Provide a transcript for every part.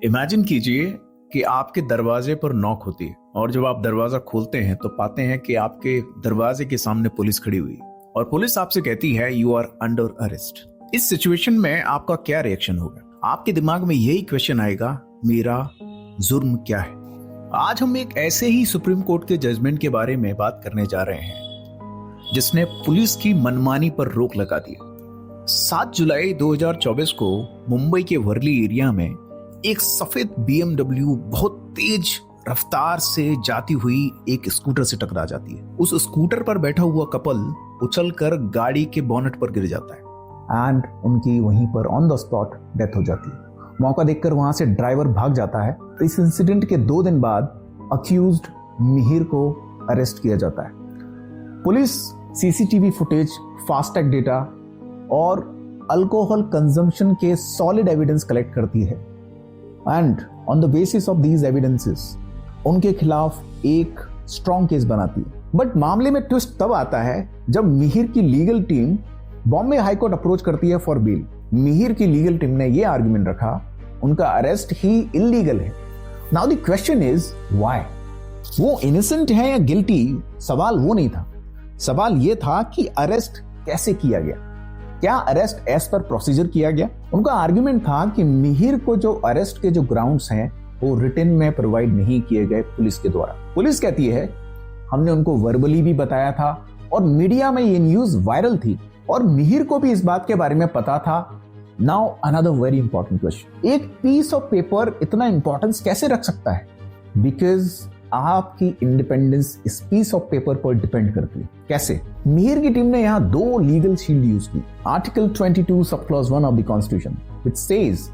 Imagine कीजिए कि आपके दरवाजे पर नॉक होती है और जब आप दरवाजा खोलते हैं तो पाते हैं कि आपके दरवाजे के सामने पुलिस खड़ी हुई और पुलिस आपसे कहती है यू आर अंडर अरेस्ट। इस सिचुएशन में आपका क्या रिएक्शन होगा? आपके दिमाग में यही क्वेश्चन आएगा, मेरा जुर्म क्या है? आज हम एक ऐसे ही सुप्रीम कोर्ट के जजमेंट के बारे में बात करने जा रहे हैं जिसने पुलिस की मनमानी पर रोक लगा दी। 7 जुलाई 2024 को मुंबई के वर्ली एरिया में एक सफेद BMW बहुत तेज रफ्तार से जाती हुई एक स्कूटर से टकरा जाती है। उस स्कूटर पर बैठा हुआ कपल उछलकर गाड़ी के बोनट पर गिर जाता है एंड उनकी वहीं पर ऑन द स्पॉट डेथ हो जाती है। मौका देखकर वहां से ड्राइवर भाग जाता है। इस इंसिडेंट के 2 दिन बाद अक्यूज्ड मिहिर को अरेस्ट किया जाता है। Police CCTV footage, FASTag data और अल्कोहल कंजम्पशन के सॉलिड एविडेंस कलेक्ट करती है and on the basis of these evidences उनके खिलाफ एक स्ट्रॉन्ग केस बनाती है। बट मामले में ट्विस्ट तब आता है जब मिहिर की legal team Bombay high court approach करती है फॉर बेल। मिहिर की लीगल टीम ने यह आर्गुमेंट रखा उनका अरेस्ट ही इल्लीगल है। Now the question is why? वो इनोसेंट है या गिल्टी? सवाल वो नहीं था। सवाल यह था कि अरेस्ट कैसे किया गया, क्या अरेस्ट एज पर प्रोसीजर किया गया? उनका आर्गुमेंट था कि मिहिर को जो अरेस्ट के जो ग्राउंड्स हैं वो रिटन में प्रोवाइड नहीं किए गए पुलिस के द्वारा। पुलिस कहती है हमने उनको वर्बली भी बताया था और मीडिया में ये न्यूज वायरल थी और मिहिर को भी इस बात के बारे में पता था। Now another very important question, एक पीस ऑफ पेपर इतना इंपॉर्टेंस कैसे रख सकता है? बिकॉज आपकी इंडिपेंडेंस इस पीस ऑफ पेपर पर डिपेंड करती है। कैसे? मिहिर की टीम ने यहां 2 लीगल शील्ड यूज की। Article 22 sub clause 1 of the constitution which says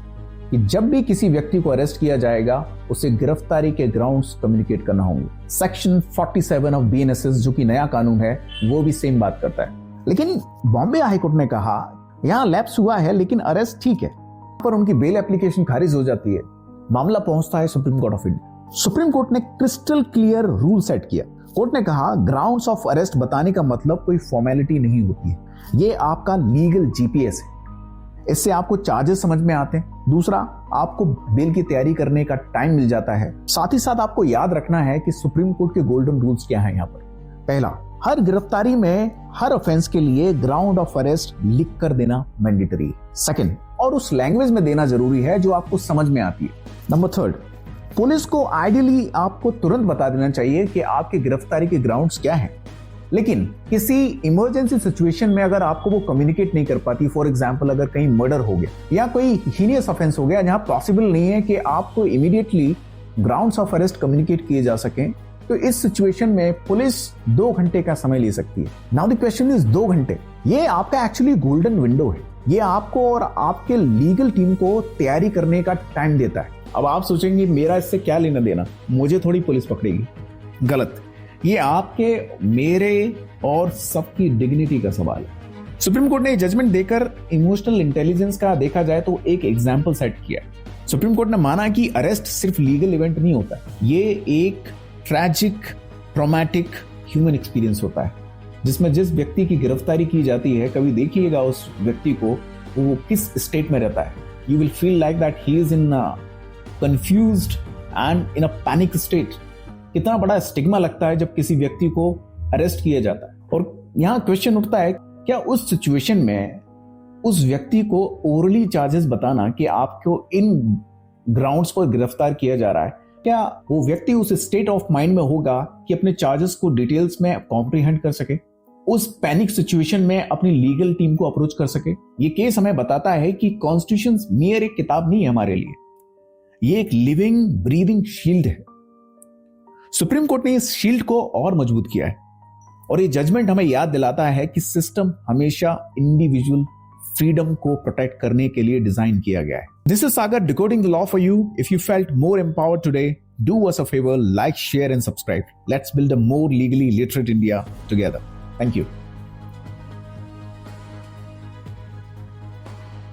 कि जब भी किसी व्यक्ति को अरेस्ट किया जाएगा उसे गिरफ्तारी के ग्राउंड्स कम्युनिकेट करना होंगे। सेक्शन 47 ऑफ BNSS जो कि नया कानून है वो भी सेम बात करता है। लेकिन बॉम्बे हाईकोर्ट ने कहा यहां लैप्स हुआ है लेकिन अरेस्ट ठीक है, पर उनकी बेल एप्लीकेशन खारिज हो जाती है। मामला पहुंचता है supreme court of India. Supreme court ने क्रिस्टल क्लियर रूल सेट किया। कोर्ट ने कहा ग्राउंड्स ऑफ अरेस्ट बताने का मतलब कोई फॉर्मेलिटी नहीं होती है, ये आपका लीगल GPS है। इससे आपको चार्जेस समझ में आते हैं। दूसरा, आपको बेल की तैयारी करने का टाइम मिल जाता है। साथ ही साथ आपको याद रखना है कि सुप्रीम कोर्ट के गोल्डन रूल्स क्या हैं यहाँ पर। पहला, हर गिरफ्तारी में हर ऑफेंस के लिए ग्राउंड ऑफ अरेस्ट लिख कर देना मैंडेटरी है। सेकंड, और उस लैंग्वेज में देना जरूरी है जो आपको समझ में आती है। नंबर 3, पुलिस को आइडियली आपको तुरंत बता देना चाहिए कि आपके गिरफ्तारी के ग्राउंड्स क्या हैं। लेकिन किसी इमरजेंसी सिचुएशन में अगर आपको वो कम्युनिकेट नहीं कर पाती, फॉर एग्जांपल अगर कहीं मर्डर हो गया या कोई हीनियस ऑफेंस हो गया जहां पॉसिबल नहीं है कि आपको immediately grounds of arrest communicate किए जा सकें, तो इस सिचुएशन में पुलिस 2 घंटे का समय ले सकती है। नाउ द क्वेश्चन इज 2 घंटे, ये आपका एक्चुअली गोल्डन विंडो है। ये आपको और आपके लीगल टीम को तैयारी करने का टाइम देता है। अब आप सोचेंगे मेरा इससे क्या लेना देना, मुझे थोड़ी पुलिस पकड़ेगी। गलत, ये आपके, मेरे और सबकी डिग्निटी का सवाल है। सुप्रीम कोर्ट ने जजमेंट देकर इमोशनल इंटेलिजेंस का देखा जाए तो एक एग्जाम्पल सेट किया। सुप्रीम कोर्ट ने माना कि अरेस्ट सिर्फ लीगल इवेंट नहीं होता, ये एक ट्रैजिक ट्रॉमेटिक ह्यूमन एक्सपीरियंस होता है जिसमें जिस व्यक्ति की गिरफ्तारी की जाती है, कभी देखिएगा उस व्यक्ति को वो किस स्टेट में रहता है। You will feel like that he is in confused and in a panic state. कितना बड़ा स्टिग्मा लगता है जब किसी व्यक्ति को अरेस्ट किया जाता है। और यहां क्वेश्चन उठता है, क्या उस सिचुएशन में उस व्यक्ति को ओरली चार्जेस बताना कि आपको इन ग्राउंड्स पर गिरफ्तार किया जा रहा है, क्या वो व्यक्ति उस स्टेट ऑफ माइंड में होगा कि अपने चार्जेस को डिटेल्स में कॉम्प्रिहेंड कर सके, उस पैनिक सिचुएशन में अपनी लीगल टीम को अप्रोच कर सके? ये केस हमें बताता है कि कॉन्स्टिट्यूशन मेयर एक किताब नहीं है हमारे लिए, ये एक लिविंग ब्रीदिंग शील्ड है। सुप्रीम कोर्ट ने इस शील्ड को और मजबूत किया है और ये जजमेंट हमें याद दिलाता है कि सिस्टम हमेशा इंडिविजुअल फ्रीडम को प्रोटेक्ट करने के लिए डिजाइन किया गया है। This is Sagar decoding the law for you. If you felt more empowered today, do us a favor, like, share and subscribe. Let's build a more legally literate India together. Thank you.